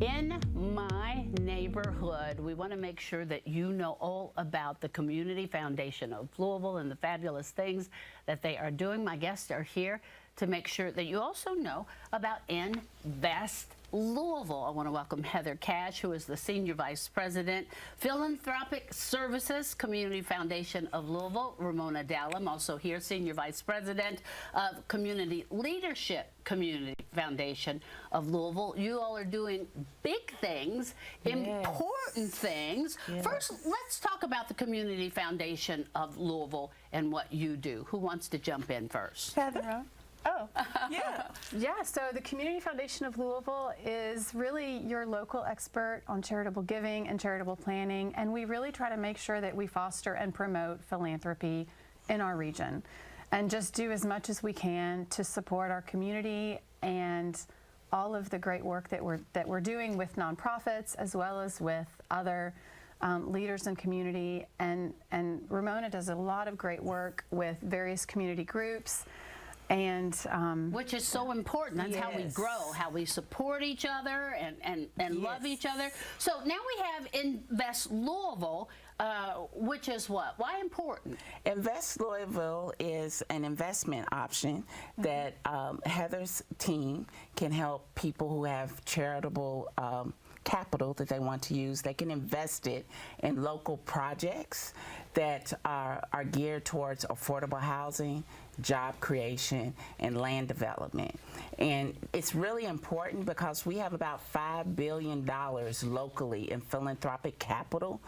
In my neighborhood, we want to make sure that you know all about the Community Foundation of Louisville and the fabulous things that they are doing. My guests are here to make sure that you also know about Invest Louisville. I want to welcome Heather Cash, who is the Senior Vice President, Philanthropic Services, Community Foundation of Louisville. Ramona Dallum, also here, Senior Vice President of Community Leadership, Community Foundation of Louisville. You all are doing big things, important things. First, let's talk about the Community Foundation of Louisville and what you do. Who wants to jump in first? Heather. Oh, yeah. So the Community Foundation of Louisville is really your local expert on charitable giving and charitable planning, and we really try to make sure that we foster and promote philanthropy in our region and just do as much as we can to support our community and all of the great work that we're doing with nonprofits as well as with other leaders in community. And Ramona does a lot of great work with various community groups. And which is so important. That's how we grow, how we support each other and love each other. So now we have Invest Louisville, which is what? Why important? Invest Louisville is an investment option that Heather's team can help people who have charitable capital that they want to use. They can invest it in local projects that are geared towards affordable housing, job creation, and land development. And it's really important because we have about $5 billion locally in philanthropic capital,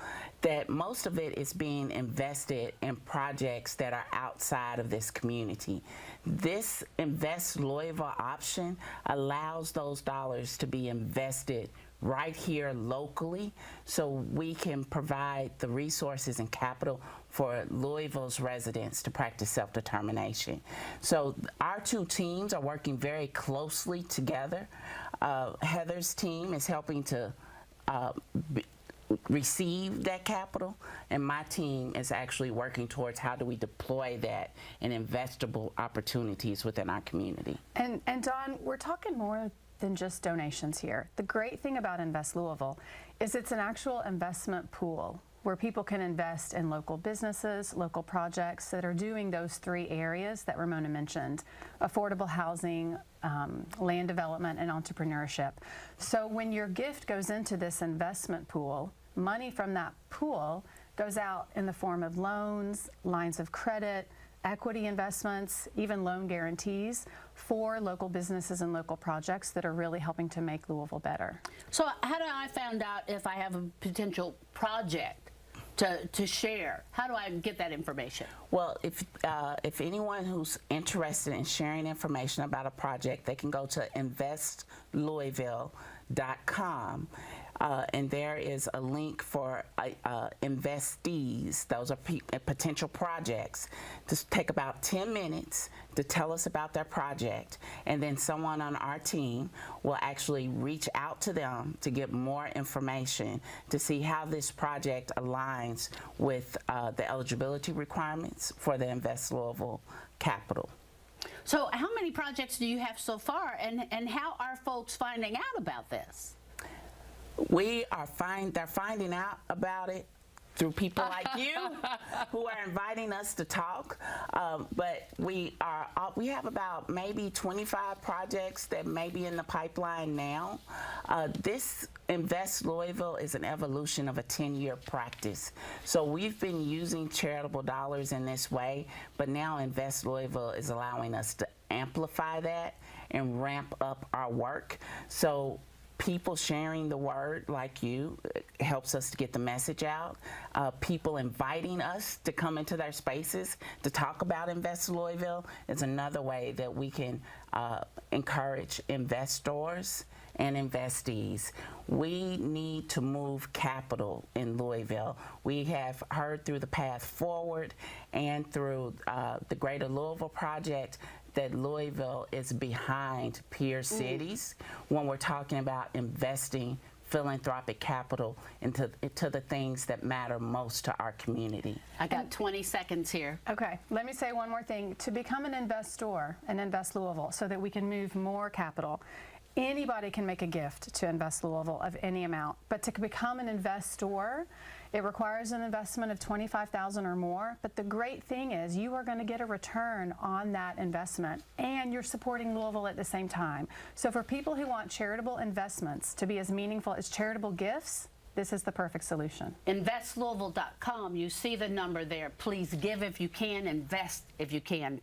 that most of it is being invested in projects that are outside of this community. This Invest Louisville option allows those dollars to be invested right here locally, so we can provide the resources and capital for Louisville's residents to practice self-determination. So our two teams are working very closely together. Heather's team is helping to receive that capital, and my team is actually working towards how do we deploy that in investable opportunities within our community. And Dawne, we're talking more than just donations here. The great thing about Invest Louisville is it's an actual investment pool where people can invest in local businesses, local projects that are doing those three areas that Ramona mentioned: affordable housing, land development, and entrepreneurship. So when your gift goes into this investment pool, money from that pool goes out in the form of loans, lines of credit, equity investments, even loan guarantees for local businesses and local projects that are really helping to make Louisville better. So how do I find out if I have a potential project to share? How do I get that information? Well, if anyone who's interested in sharing information about a project, they can go to investlouisville.com. And there is a link for investees. Those are potential projects. Just take about 10 minutes to tell us about their project, and then someone on our team will actually reach out to them to get more information to see how this project aligns with the eligibility requirements for the Invest Louisville capital. So how many projects do you have so far, and how are folks finding out about this? They're finding out about it through people like you who are inviting us to talk. But we have about maybe 25 projects that may be in the pipeline now. This Invest Louisville is an evolution of a 10-year practice. So we've been using charitable dollars in this way, but now Invest Louisville is allowing us to amplify that and ramp up our work. So people sharing the word like you helps us to get the message out. People inviting us to come into their spaces to talk about Invest Louisville is another way that we can encourage investors and investees. We need to move capital in Louisville. We have heard through the Path Forward and through the Greater Louisville Project that Louisville is behind peer cities when we're talking about investing philanthropic capital into the things that matter most to our community. I got 20 seconds here. Okay, let me say one more thing. To become an investor and Invest Louisville so that we can move more capital, Anybody can make a gift to Invest Louisville of any amount, but to become an investor, it requires an investment of $25,000 or more. But the great thing is you are going to get a return on that investment, and you're supporting Louisville at the same time. So for people who want charitable investments to be as meaningful as charitable gifts, this is the perfect solution. InvestLouisville.com, you see the number there. Please give if you can, invest if you can.